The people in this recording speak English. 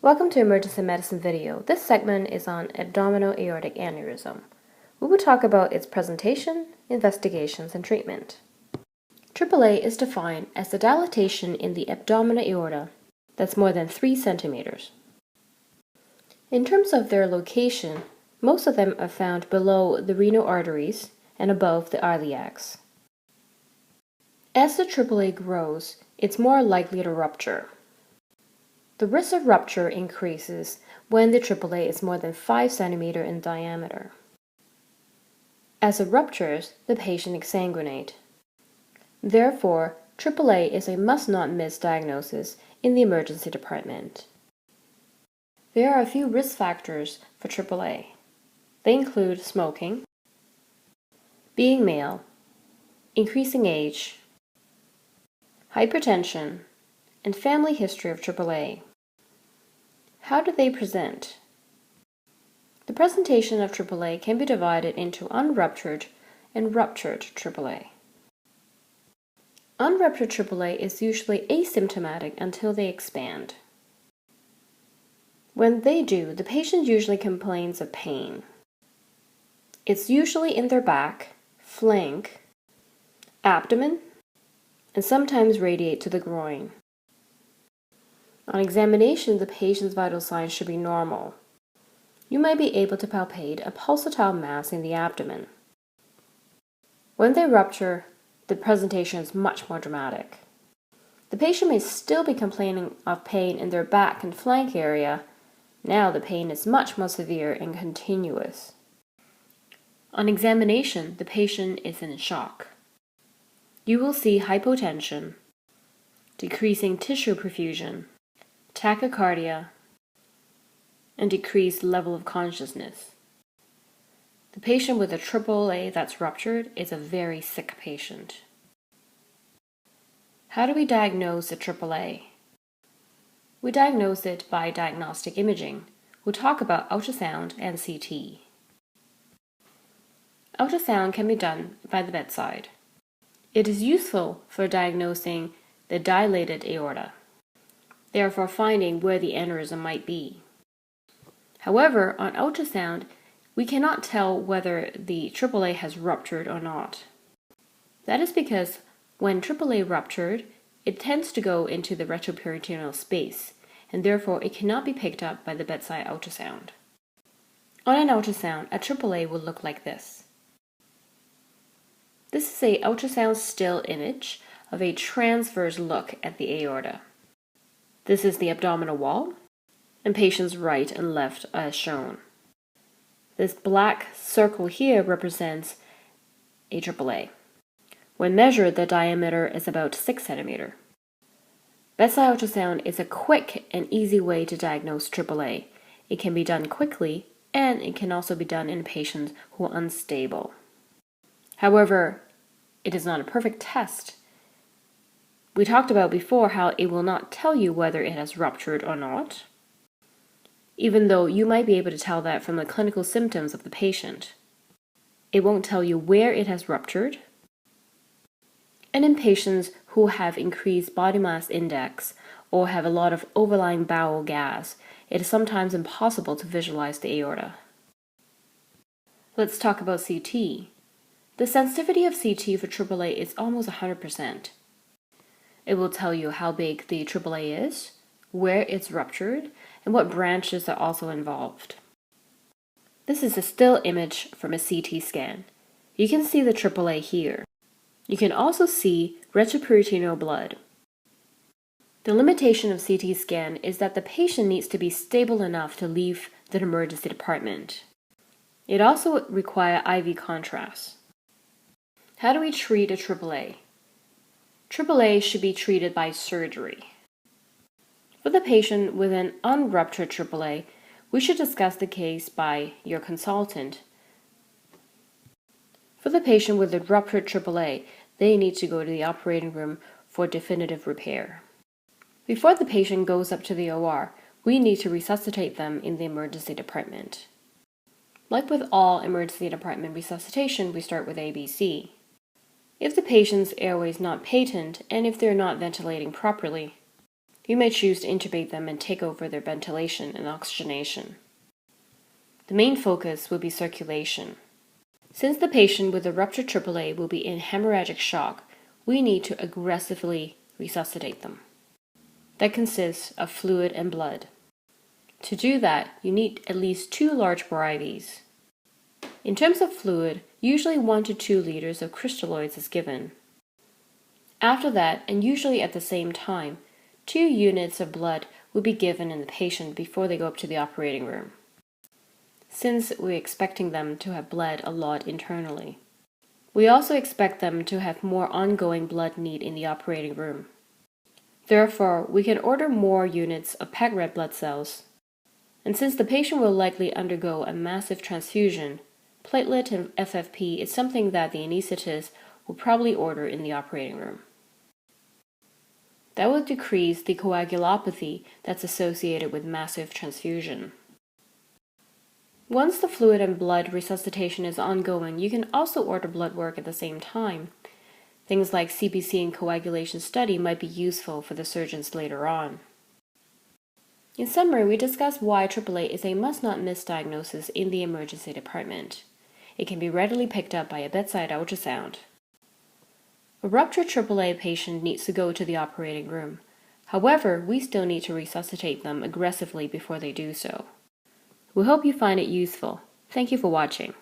Welcome to Emergency Medicine video. This segment is on abdominal aortic aneurysm. We will talk about its presentation, investigations, and treatment. AAA is defined as the dilatation in the abdominal aorta that's more than 3 centimeters. In terms of their location, most of them are found below the renal arteries and above the iliacs. As the AAA grows, it's more likely to rupture. The risk of rupture increases when the AAA is more than 5 cm in diameter. As it ruptures, the patient exsanguinates. Therefore, AAA is a must-not-miss diagnosis in the emergency department. There are a few risk factors for AAA. They include smoking, being male, increasing age, hypertension, and family history of AAA. How do they present? The presentation of AAA can be divided into unruptured and ruptured AAA. Unruptured AAA is usually asymptomatic until they expand. When they do, the patient usually complains of pain. It's usually in their back, flank, abdomen, and sometimes radiate to the groin. On examination, the patient's vital signs should be normal. You might be able to palpate a pulsatile mass in the abdomen. When they rupture, the presentation is much more dramatic. The patient may still be complaining of pain in their back and flank area. Now the pain is much more severe and continuous. On examination, the patient is in shock. You will see hypotension, decreasing tissue perfusion, tachycardia, and decreased level of consciousness. The patient with a AAA that's ruptured is a very sick patient. How do we diagnose the AAA? We diagnose it by diagnostic imaging. We'll talk about ultrasound and CT. Ultrasound can be done by the bedside. It is useful for diagnosing the dilated aorta, therefore finding where the aneurysm might be. However, on ultrasound, we cannot tell whether the AAA has ruptured or not. That is because when AAA ruptured, it tends to go into the retroperitoneal space, and therefore it cannot be picked up by the bedside ultrasound. On an ultrasound, a AAA will look like this. This is an ultrasound still image of a transverse look at the aorta. This is the abdominal wall, and patient's right and left as shown. This black circle here represents a AAA. When measured, the diameter is about 6 cm. Bedside ultrasound is a quick and easy way to diagnose AAA. It can be done quickly, and it can also be done in patients who are unstable. However, it is not a perfect test. We talked about before how it will not tell you whether it has ruptured or not, even though you might be able to tell that from the clinical symptoms of the patient. It won't tell you where it has ruptured. And in patients who have increased body mass index or have a lot of overlying bowel gas, it is sometimes impossible to visualize the aorta. Let's talk about CT. The sensitivity of CT for AAA is almost 100%. It will tell you how big the AAA is, where it's ruptured, and what branches are also involved. This is a still image from a CT scan. You can see the AAA here. You can also see retroperitoneal blood. The limitation of CT scan is that the patient needs to be stable enough to leave the emergency department. It also requires IV contrast. How do we treat a AAA? AAA should be treated by surgery. For the patient with an unruptured AAA, we should discuss the case by your consultant. For the patient with a ruptured AAA, they need to go to the operating room for definitive repair. Before the patient goes up to the OR, we need to resuscitate them in the emergency department. Like with all emergency department resuscitation, we start with ABC. If the patient's airway is not patent and if they're not ventilating properly, You may choose to intubate them and take over their ventilation and oxygenation. The main focus will be circulation. Since the patient with a ruptured AAA will be in hemorrhagic shock, we need to aggressively resuscitate them. That consists of fluid and blood. To do that, you need at least 2 large bore IVs. In terms of fluid, usually 1 to 2 liters of crystalloids is given. After that, and usually at the same time, 2 units of blood will be given in the patient before they go up to the operating room, since we're expecting them to have bled a lot internally. We also expect them to have more ongoing blood need in the operating room. Therefore, we can order more units of packed red blood cells. And since the patient will likely undergo a massive transfusion, platelet and FFP is something that the anesthetist will probably order in the operating room. That will decrease the coagulopathy that's associated with massive transfusion. Once the fluid and blood resuscitation is ongoing, you can also order blood work at the same time. Things like CBC and coagulation study might be useful for the surgeons later on. In summary, we discussed why AAA is a must-not-miss diagnosis in the emergency department. It can be readily picked up by a bedside ultrasound. A ruptured AAA patient needs to go to the operating room. However, we still need to resuscitate them aggressively before they do so. We hope you find it useful. Thank you for watching.